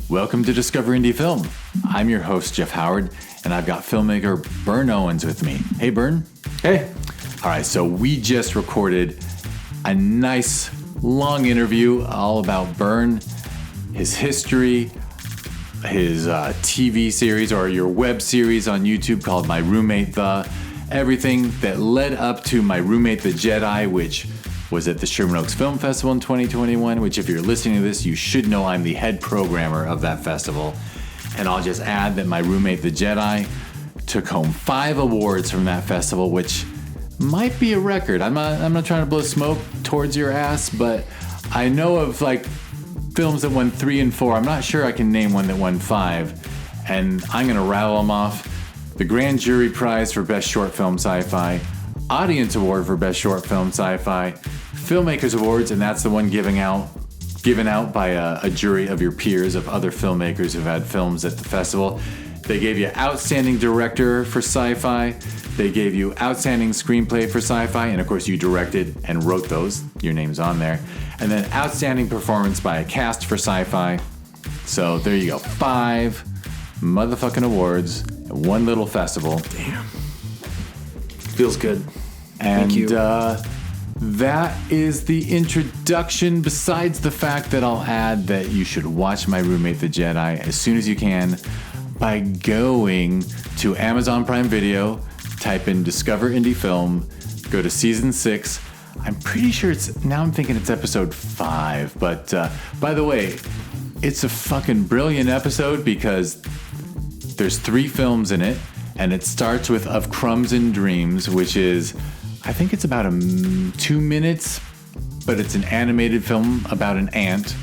Welcome to Discover Indie Film. I'm your host, Jeff Howard, and I've got filmmaker Byrne Owens with me. Hey, Byrne. Hey. All right, so we just recorded a nice long interview all about Byrne, his history, his TV series or your web series on YouTube called My Roommate The, everything that led up to My Roommate the Jedi, which was at the Sherman Oaks Film Festival in 2021, which if you're listening to this, you should know I'm the head programmer of that festival. And I'll just add that My Roommate the Jedi took home 5 awards from that festival, which might be a record. I'm not trying to blow smoke towards your ass, but I know of like films that won 3 and 4. I'm not sure I can name one that won 5, and I'm gonna rattle them off. The Grand Jury Prize for Best Short Film Sci-Fi, Audience Award for Best Short Film Sci-Fi, Filmmakers Awards, and that's the one given out by a jury of your peers, of other filmmakers who've had films at the festival. They gave you Outstanding Director for Sci-Fi. They gave you Outstanding Screenplay for Sci-Fi, and of course you directed and wrote those. Your name's on there. And then Outstanding Performance by a Cast for Sci-Fi. So there you go. 5 motherfucking awards at one little festival. Damn. Feels good. And Thank you. That is the introduction, besides the fact that I'll add that you should watch My Roommate the Jedi as soon as you can by going to Amazon Prime Video, type in Discover Indie Film, go to Season 6. I'm pretty sure I'm thinking it's episode 5, but by the way, it's a fucking brilliant episode because there's 3 films in it, and it starts with Of Crumbs and Dreams, which is, I think it's about 2 minutes, but it's an animated film about an ant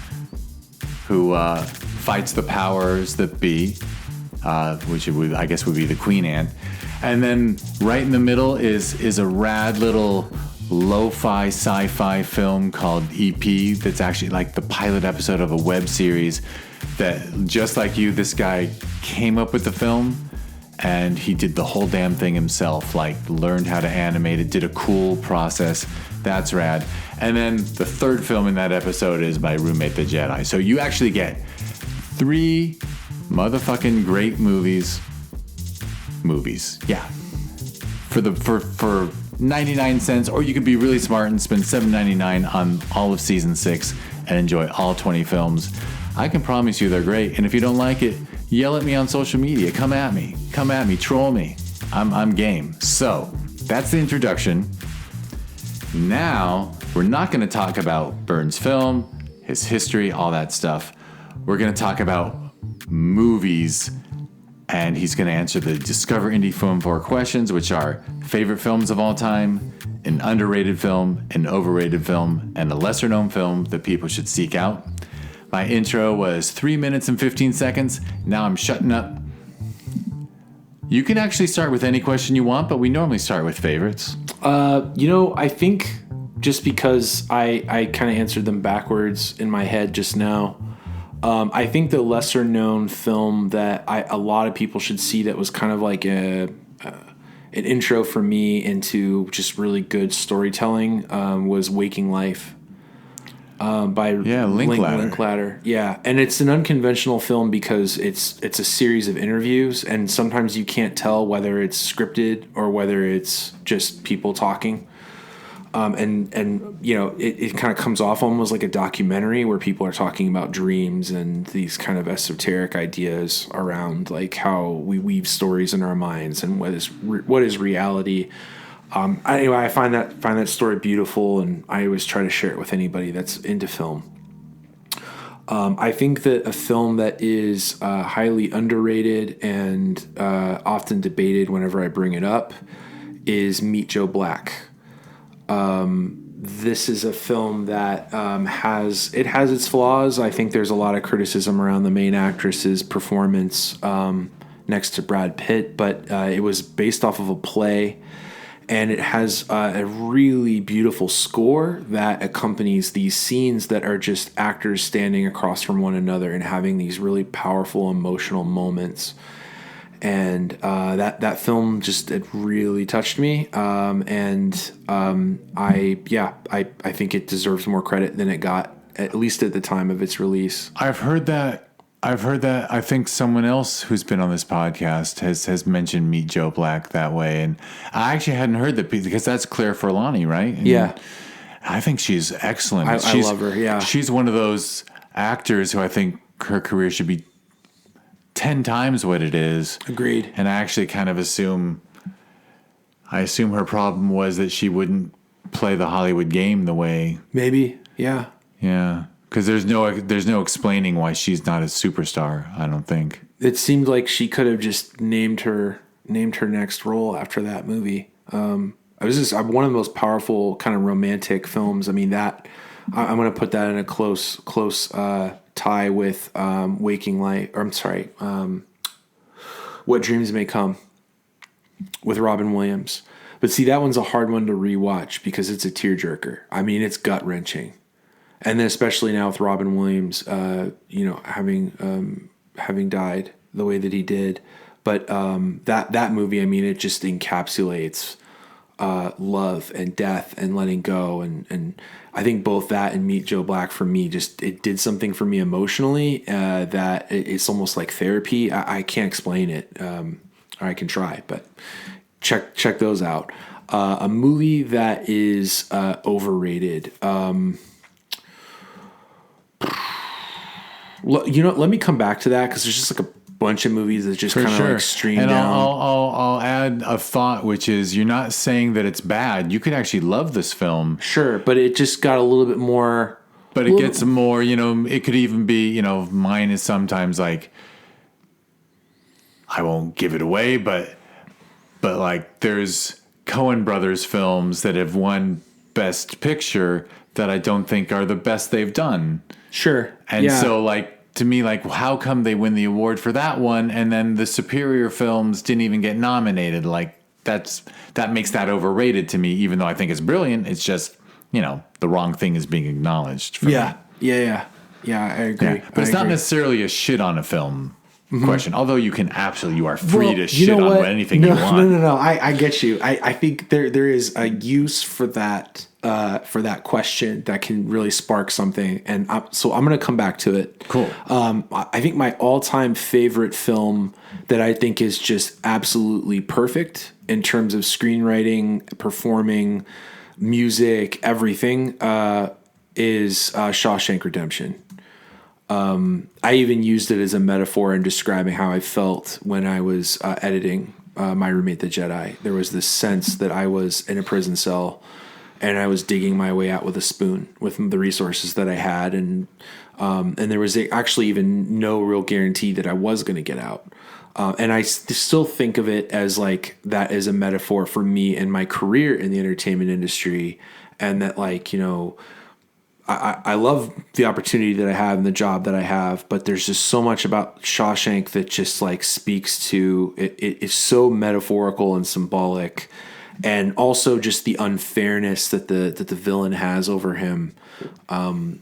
who fights the powers that be, which I guess would be the queen ant. And then right in the middle is a rad little lo-fi sci-fi film called EP that's actually like the pilot episode of a web series that, just like you, this guy came up with the film and he did the whole damn thing himself, like learned how to animate it, did a cool process. That's rad. And then the third film in that episode is My Roommate the Jedi. So you actually get 3 motherfucking great movies. Yeah. For 99 cents, or you could be really smart and spend $7.99 on all of season 6 and enjoy all 20 films. I can promise you they're great. And if you don't like it, yell at me on social media. Come at me, troll me. I'm game. So that's the introduction. Now we're not going to talk about Byrne's film, his history, all that stuff. We're going to talk about movies, and he's going to answer the Discover Indie Film 4 questions, which are favorite films of all time, an underrated film, an overrated film, and a lesser known film that people should seek out. My intro was 3 minutes and 15 seconds. Now I'm shutting up. You can actually start with any question you want, but we normally start with favorites. I think just because I kind of answered them backwards in my head just now, I think the lesser known film that a lot of people should see that was kind of like an intro for me into just really good storytelling was Waking Life. By Linklater. Yeah, and it's an unconventional film because it's a series of interviews, and sometimes you can't tell whether it's scripted or whether it's just people talking. And you know, it kind of comes off almost like a documentary where people are talking about dreams and these kind of esoteric ideas around like how we weave stories in our minds and what is reality. Anyway, I find that story beautiful, and I always try to share it with anybody that's into film. I think that a film that is highly underrated and often debated whenever I bring it up is Meet Joe Black. This is a film that has its flaws. I think there's a lot of criticism around the main actress's performance next to Brad Pitt, but it was based off of a play. And it has a really beautiful score that accompanies these scenes that are just actors standing across from one another and having these really powerful emotional moments. And that film it really touched me. I think it deserves more credit than it got, at least at the time of its release. I've heard that I've heard that. I think someone else who's been on this podcast has mentioned Meet Joe Black that way, and I actually hadn't heard that because that's Claire Forlani, right? And Yeah. I think she's excellent. I love her. Yeah, she's one of those actors who I think her career should be 10 times what it is. Agreed. And I actually kind of assume her problem was that she wouldn't play the Hollywood game the way. Maybe. Yeah. Yeah. Because there's no explaining why she's not a superstar, I don't think. It seemed like she could have just named her next role after that movie. It was just one of the most powerful kind of romantic films. I mean, that I'm going to put that in a close tie with Waking Life. Or I'm sorry, What Dreams May Come with Robin Williams. But see, that one's a hard one to rewatch because it's a tearjerker. I mean, it's gut wrenching. And then especially now with Robin Williams, having died the way that he did, but that movie, I mean, it just encapsulates love and death and letting go, and I think both that and Meet Joe Black for me it did something for me emotionally that it's almost like therapy. I can't explain it, or I can try, but check those out. A movie that is overrated. Let me come back to that because there's just like a bunch of movies that just kind of like stream and down. I'll add a thought, which is you're not saying that it's bad. You could actually love this film. Sure, but it just got a little bit more. But it gets more, it could even be, mine is sometimes like, I won't give it away, but like there's Coen Brothers films that have won Best Picture that I don't think are the best they've done. Sure. And so, like, to me, like, how come they win the award for that one and then the superior films didn't even get nominated? Like, that makes that overrated to me, even though I think it's brilliant. It's just, the wrong thing is being acknowledged for me. Yeah, I agree. Yeah. But it's not necessarily a shit on a film question, although you are free to shit on anything you want. No. I get you. I think there is a use for that question that can really spark something, and so I'm going to come back to it. Cool. I think my all-time favorite film that I think is just absolutely perfect in terms of screenwriting, performing, music, everything, is Shawshank Redemption. I even used it as a metaphor in describing how I felt when I was editing My Roommate the Jedi. There was this sense that I was in a prison cell and I was digging my way out with a spoon with the resources that I had, and there was actually even no real guarantee that I was going to get out. And I still think of it as like that is a metaphor for me and my career in the entertainment industry, and that I love the opportunity that I have and the job that I have, but there's just so much about Shawshank that just like speaks to it. It's so metaphorical and symbolic, and also just the unfairness that the villain has over him, and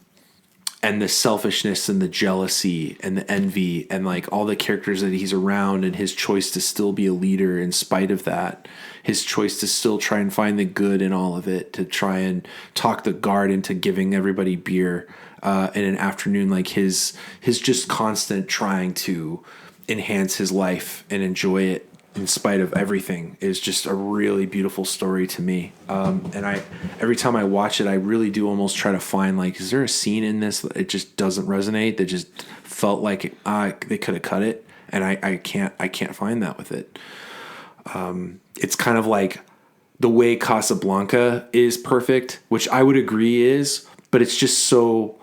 the selfishness and the jealousy and the envy and like all the characters that he's around, and his choice to still be a leader in spite of that. His choice to still try and find the good in all of it, to try and talk the guard into giving everybody beer in an afternoon, like his just constant trying to enhance his life and enjoy it in spite of everything is just a really beautiful story to me. And every time I watch it, I really do almost try to find like, is there a scene in this that it just doesn't resonate, that just felt like they could have cut it, and I can't find that with it. It's kind of like the way Casablanca is perfect, which I would agree is, but it's just so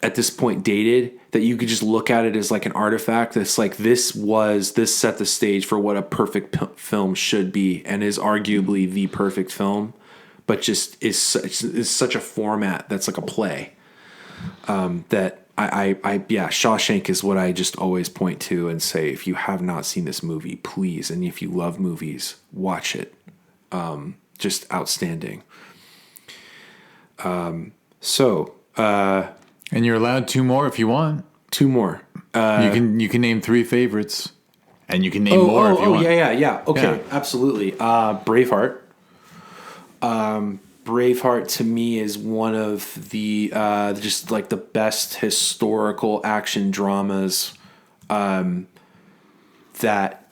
at this point dated that you could just look at it as like an artifact. That's like, this set the stage for what a perfect film should be, and is arguably the perfect film, but just is such a format that's like a play, that Shawshank is what I just always point to and say, if you have not seen this movie, please, and if you love movies, watch it. Just outstanding. And you're allowed two more if you want. Two more. You can name three favorites, and you can name more if you want. Yeah. Okay, Yeah. absolutely. Braveheart. Braveheart to me is one of the just like the best historical action dramas that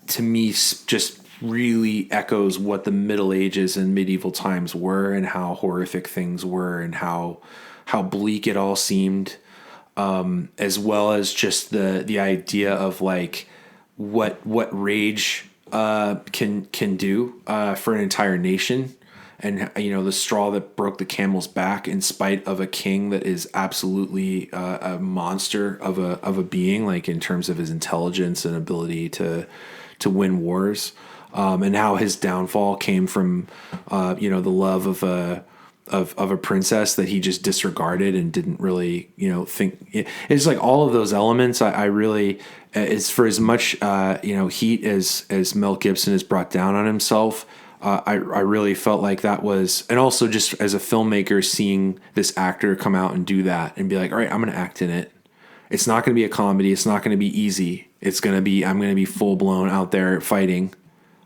to me just really echoes what the Middle Ages and medieval times were, and how horrific things were, and how bleak it all seemed, as well as just the idea of like what rage can do for an entire nation. And, the straw that broke the camel's back, in spite of a king that is absolutely a monster of a being, like in terms of his intelligence and ability to win wars, and how his downfall came from, the love of a princess that he just disregarded and didn't really, think. It's like all of those elements. I really, it's for as much heat as Mel Gibson has brought down on himself. I really felt like that was, and also just as a filmmaker, seeing this actor come out and do that and be like, all right, I'm going to act in it. It's not going to be a comedy. It's not going to be easy. I'm going to be full blown out there fighting.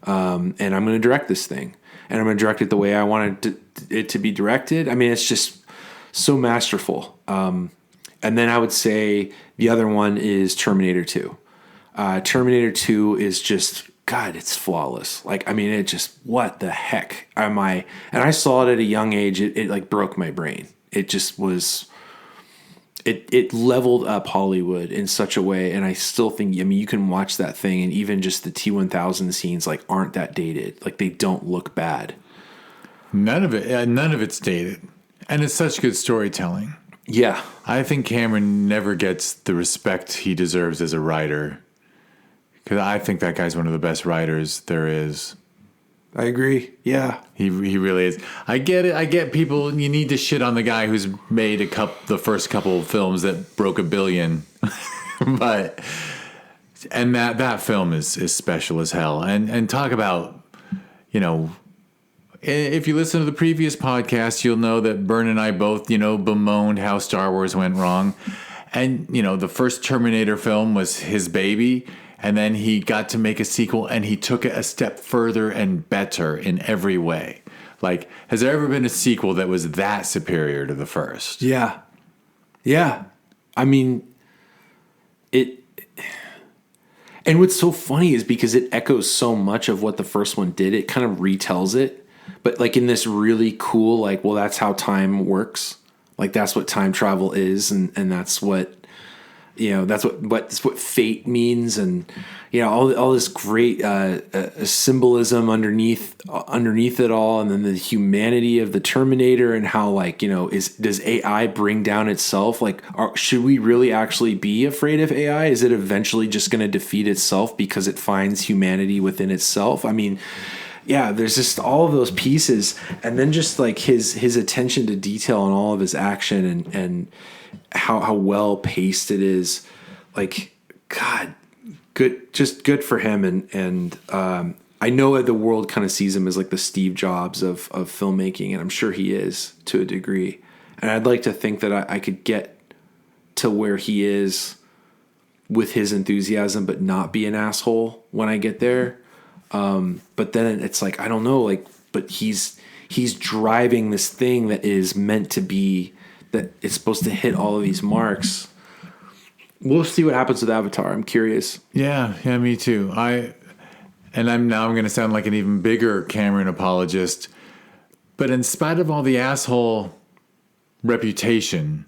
And I'm going to direct this thing, and I'm going to direct it the way I wanted it to be directed. I mean, it's just so masterful. And then I would say the other one is Terminator 2. Terminator 2 is just, God, it's flawless. Like, I mean, it just, what the heck am I? And I saw it at a young age. It like broke my brain. It just was, it leveled up Hollywood in such a way. And I still think, I mean, you can watch that thing, and even just the T-1000 scenes like aren't that dated. Like, they don't look bad. None of it's dated. And it's such good storytelling. Yeah. I think Cameron never gets the respect he deserves as a writer. Because I think that guy's one of the best writers there is. I agree. Yeah. He really is. I get it. I get people, you need to shit on the guy who's made the first couple of films that broke $1 billion. And that film is special as hell. And talk about, if you listen to the previous podcast, you'll know that Byrne and I both, bemoaned how Star Wars went wrong. And, the first Terminator film was his baby. And then he got to make a sequel, and he took it a step further and better in every way. Like, has there ever been a sequel that was that superior to the first? Yeah. Yeah. I mean, and what's so funny is because it echoes so much of what the first one did, it kind of retells it, but like in this really cool, like, well, that's how time works. Like, that's what time travel is. And that's what, that's what fate means, and all this great symbolism underneath it all, and then the humanity of the Terminator, and how, like, does AI bring down itself? Like, should we really actually be afraid of AI? Is it eventually just going to defeat itself because it finds humanity within itself? I mean, yeah, there's just all of those pieces, and then just like his attention to detail and all of his action, and how well paced it is. Like, God, good for him. And I know the world kind of sees him as like the Steve Jobs of filmmaking, and I'm sure he is to a degree. And I'd like to think that I could get to where he is with his enthusiasm, but not be an asshole when I get there. But then it's like, I don't know, like, but he's driving this thing that is meant to be, that it's supposed to hit all of these marks. We'll see what happens with Avatar. I'm curious. Yeah, me too. I'm going to sound like an even bigger Cameron apologist, but in spite of all the asshole reputation,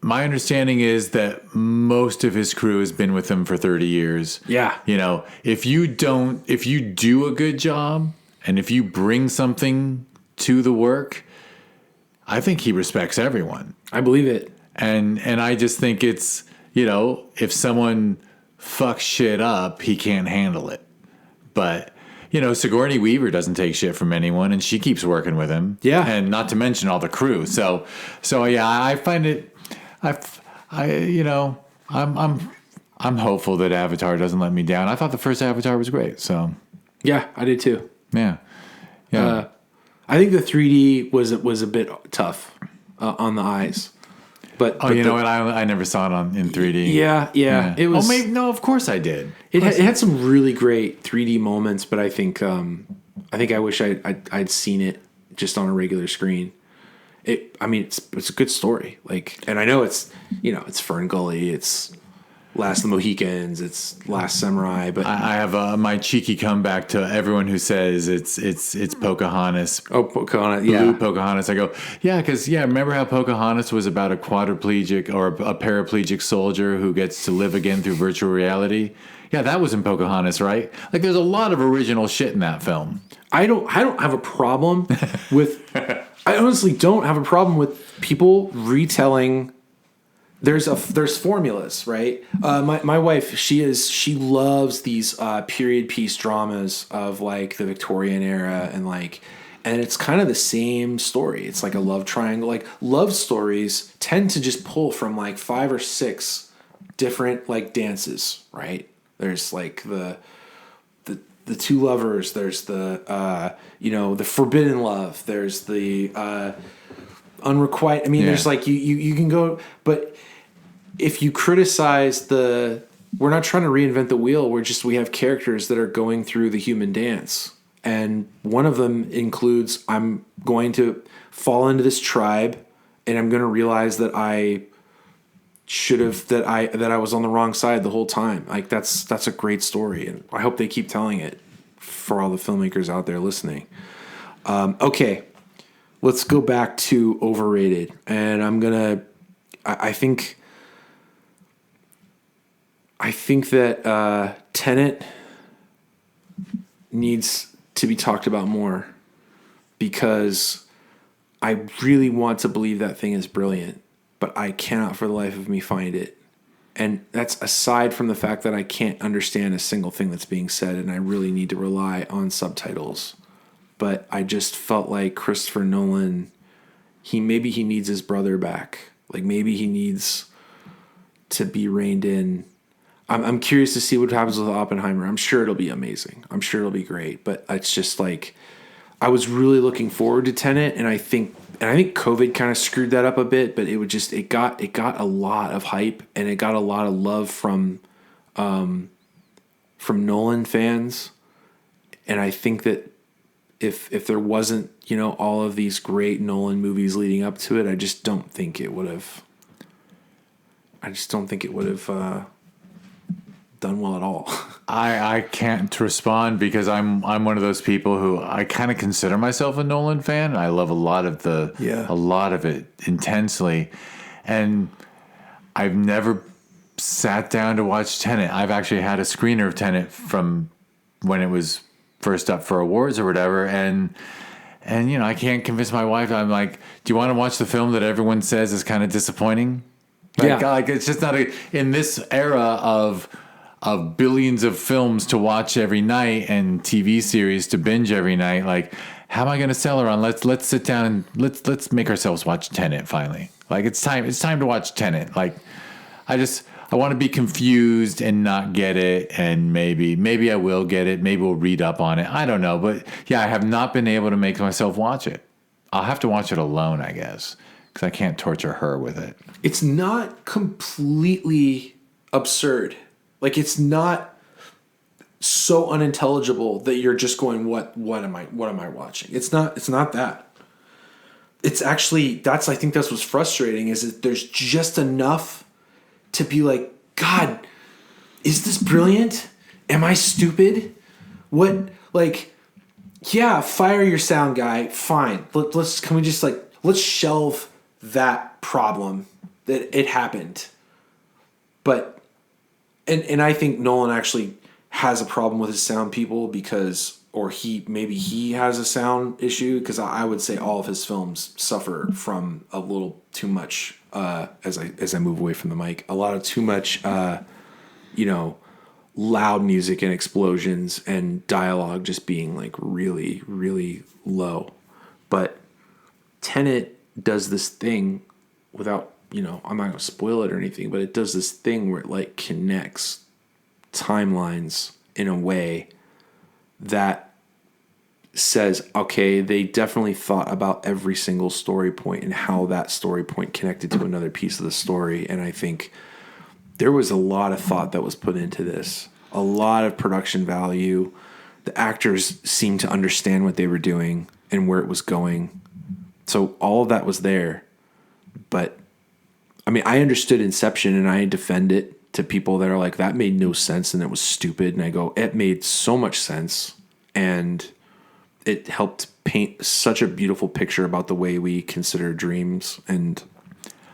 my understanding is that most of his crew has been with him for 30 years. Yeah. If you do a good job, and if you bring something to the work, I think he respects everyone. I believe it. And I just think it's, if someone fucks shit up, he can't handle it. But, Sigourney Weaver doesn't take shit from anyone, and she keeps working with him. Yeah. And not to mention all the crew. So yeah, I find it, I'm hopeful that Avatar doesn't let me down. I thought the first Avatar was great. So yeah, I did too. Yeah. I think the 3D was a bit tough on the eyes, but what? I never saw it in 3D. Yeah. It was. Oh, maybe no. Of course I did. It had some really great 3D moments, but I think I wish I'd seen it just on a regular screen. it's a good story. Like, and I know it's Fern Gully, it's Last of the Mohicans, it's Last Samurai, but I have my cheeky comeback to everyone who says it's Pocahontas. oh, Pocahontas, Blue Pocahontas. I go, yeah, because remember how Pocahontas was about a quadriplegic or a paraplegic soldier who gets to live again through virtual reality? Yeah, that was in Pocahontas, right? Like, there's a lot of original shit in that film. I don't have a problem with. I honestly don't have a problem with people retelling. There's formulas, right? My wife, she loves these period piece dramas of like the Victorian era and it's kind of the same story. It's like a love triangle. Like, love stories tend to just pull from like 5 or 6 different like dances, right? There's like the two lovers. There's the the forbidden love. There's the unrequited. I mean, there's like you can go, but if you criticize we're not trying to reinvent the wheel. We have characters that are going through the human dance. And one of them includes, I'm going to fall into this tribe and I'm going to realize that I was on the wrong side the whole time. Like, that's a great story. And I hope they keep telling it for all the filmmakers out there listening. Okay. Let's go back to overrated. And I think that Tenet needs to be talked about more, because I really want to believe that thing is brilliant, but I cannot for the life of me find it. And that's aside from the fact that I can't understand a single thing that's being said, and I really need to rely on subtitles. But I just felt like Christopher Nolan, maybe he needs his brother back. Like, maybe he needs to be reined in. I'm curious to see what happens with Oppenheimer. I'm sure it'll be amazing. I'm sure it'll be great. But it's just like, I was really looking forward to Tenet, and I think COVID kind of screwed that up a bit. But it got a lot of hype, and it got a lot of love from Nolan fans. And I think that if there wasn't all of these great Nolan movies leading up to it, I just don't think it would have. Done well at all. I can't respond because I'm one of those people who I kind of consider myself a Nolan fan. I love a lot of it intensely, and I've never sat down to watch Tenet. I've actually had a screener of Tenet from when it was first up for awards or whatever, and I can't convince my wife. I'm like, do you want to watch the film that everyone says is kind of disappointing? Like it's just not in this era of billions of films to watch every night and TV series to binge every night. Like, how am I going to sell her on? Let's sit down and let's make ourselves watch Tenet finally. Like, it's time to watch Tenet. Like, I want to be confused and not get it, and maybe I will get it. Maybe we'll read up on it. I don't know, but yeah, I have not been able to make myself watch it. I'll have to watch it alone, I guess, because I can't torture her with it. It's not completely absurd. Like, it's not so unintelligible that you're just going, what am I watching? It's not that. It's actually, I think that's what's frustrating, is that there's just enough to be like, God, is this brilliant? Am I stupid? What, like, yeah, fire your sound guy. Fine. Let's shelve that problem that it happened. But, and I think Nolan actually has a problem with his sound people maybe he has a sound issue, because I would say all of his films suffer from a little too much, as I move away from the mic, a lot of too much, loud music and explosions and dialogue just being like really, really low. But Tenet does this thing without, I'm not going to spoil it or anything, but it does this thing where it like connects timelines in a way that says, okay, they definitely thought about every single story point and how that story point connected to another piece of the story. And I think there was a lot of thought that was put into this, a lot of production value. The actors seemed to understand what they were doing and where it was going. So all of that was there. But, I mean, I understood Inception, and I defend it to people that are like, that made no sense and it was stupid. And I go, it made so much sense. And it helped paint such a beautiful picture about the way we consider dreams. And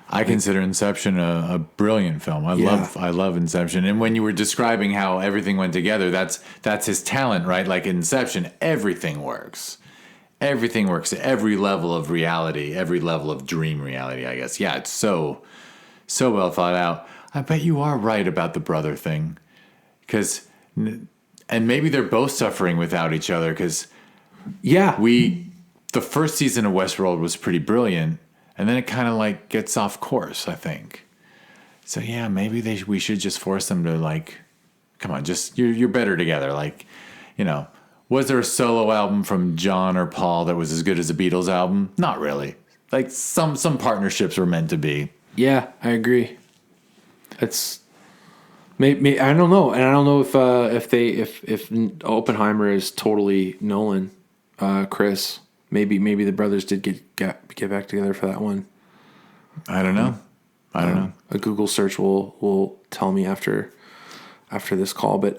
I consider Inception a brilliant film. I love Inception. And when you were describing how everything went together, that's his talent, right? Like in Inception, everything works. Everything works at every level of reality, every level of dream reality, I guess. Yeah, it's so well thought out. I bet you are right about the brother thing. And maybe they're both suffering without each other, because the first season of Westworld was pretty brilliant, and then it kind of like gets off course, I think. So yeah, maybe we should just force them to like, come on, just you're better together. Like, you know, was there a solo album from John or Paul that was as good as a Beatles album? Not really. Like some partnerships were meant to be. Yeah, I agree. It's maybe I don't know, and I don't know if Oppenheimer is totally Nolan, Chris. Maybe the brothers did get back together for that one. I don't know. A Google search will tell me after this call, but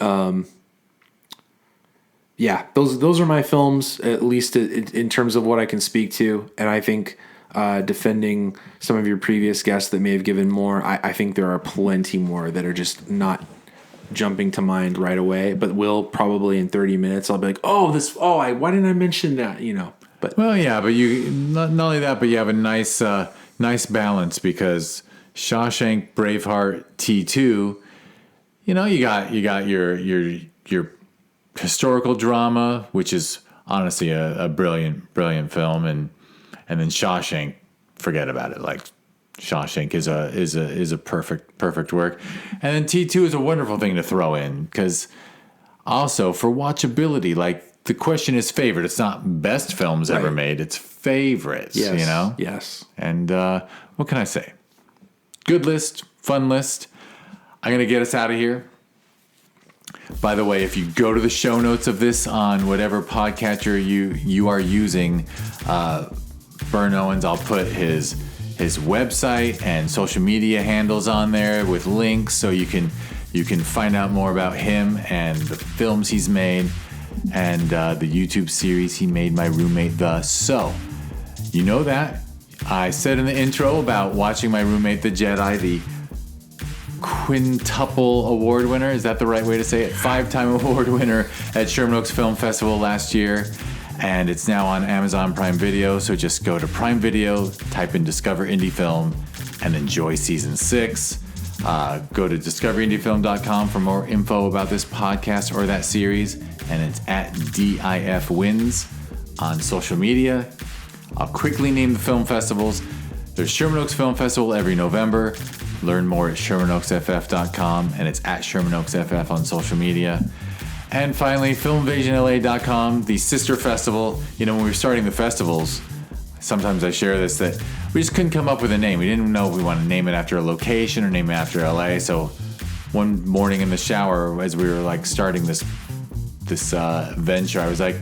yeah, those are my films, at least in terms of what I can speak to, and I think. Defending some of your previous guests that may have given more, I think there are plenty more that are just not jumping to mind right away, but will probably in 30 minutes. I'll be like, why didn't I mention that? You know, but well, yeah, but you not only that, but you have a nice balance, because Shawshank, Braveheart, T2. You know, you got your historical drama, which is honestly a brilliant film, and then Shawshank, forget about it. Like Shawshank is a perfect work, and then T2 is a wonderful thing to throw in, because also for watchability, like the question is favorite. It's not best films ever made. It's favorites. Yes, you know. Yes. And what can I say? Good list, fun list. I'm gonna get us out of here. By the way, if you go to the show notes of this on whatever podcatcher you are using. Byrne Owens, I'll put his website and social media handles on there with links, so you can find out more about him and the films he's made, and the YouTube series he made, My Roommate the. So, you know that. I said in the intro about watching My Roommate the Jedi, the quintuple award winner. Is that the right way to say it? 5-time award winner at Sherman Oaks Film Festival last year. And it's now on Amazon Prime Video, so just go to Prime Video, type in Discover Indie Film, and enjoy Season 6. Go to discoverindie.film.com for more info about this podcast or that series, and it's at DIF Wins on social media. I'll quickly name the film festivals. There's Sherman Oaks Film Festival every November. Learn more at ShermanOaksFF.com, and it's at ShermanOaksFF on social media. And finally, FilmInvasionLA.com, the sister festival. You know, when we were starting the festivals, sometimes I share this, that we just couldn't come up with a name. We didn't know if we wanted to name it after a location or name it after LA. So one morning in the shower, as we were like starting this venture, I was like,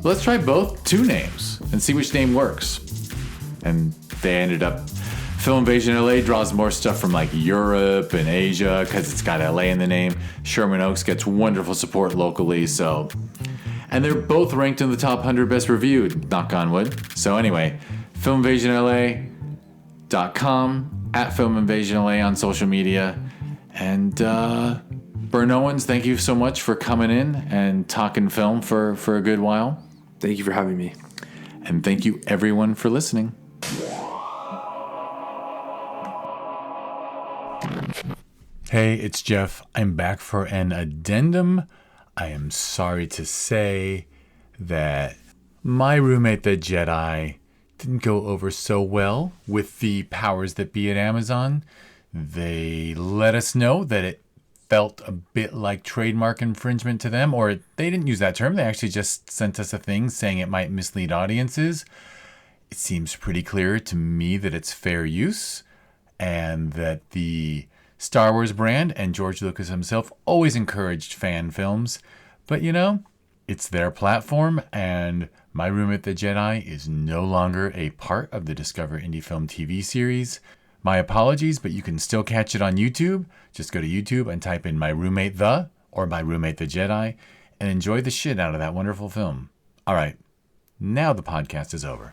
let's try two names and see which name works. And they ended up, Film Invasion LA draws more stuff from like Europe and Asia because it's got LA in the name. Sherman Oaks gets wonderful support locally, so. And they're both ranked in the top 100 best reviewed, knock on wood. So anyway, FilmInvasionLA.com, at FilmInvasionLA on social media. And Byrne Owens, thank you so much for coming in and talking film for a good while. Thank you for having me. And thank you everyone for listening. Hey, it's Jeff. I'm back for an addendum. I am sorry to say that My Roommate the Jedi didn't go over so well with the powers that be at Amazon. They let us know that it felt a bit like trademark infringement to them, or they didn't use that term. They actually just sent us a thing saying it might mislead audiences. It seems pretty clear to me that it's fair use, and that the Star Wars brand and George Lucas himself always encouraged fan films. But you know, it's their platform, and My Roommate the Jedi is no longer a part of the Discover Indie Film TV series. My apologies, but you can still catch it on YouTube. Just go to YouTube and type in My Roommate the or My Roommate the Jedi and enjoy the shit out of that wonderful film. All right, now the podcast is over.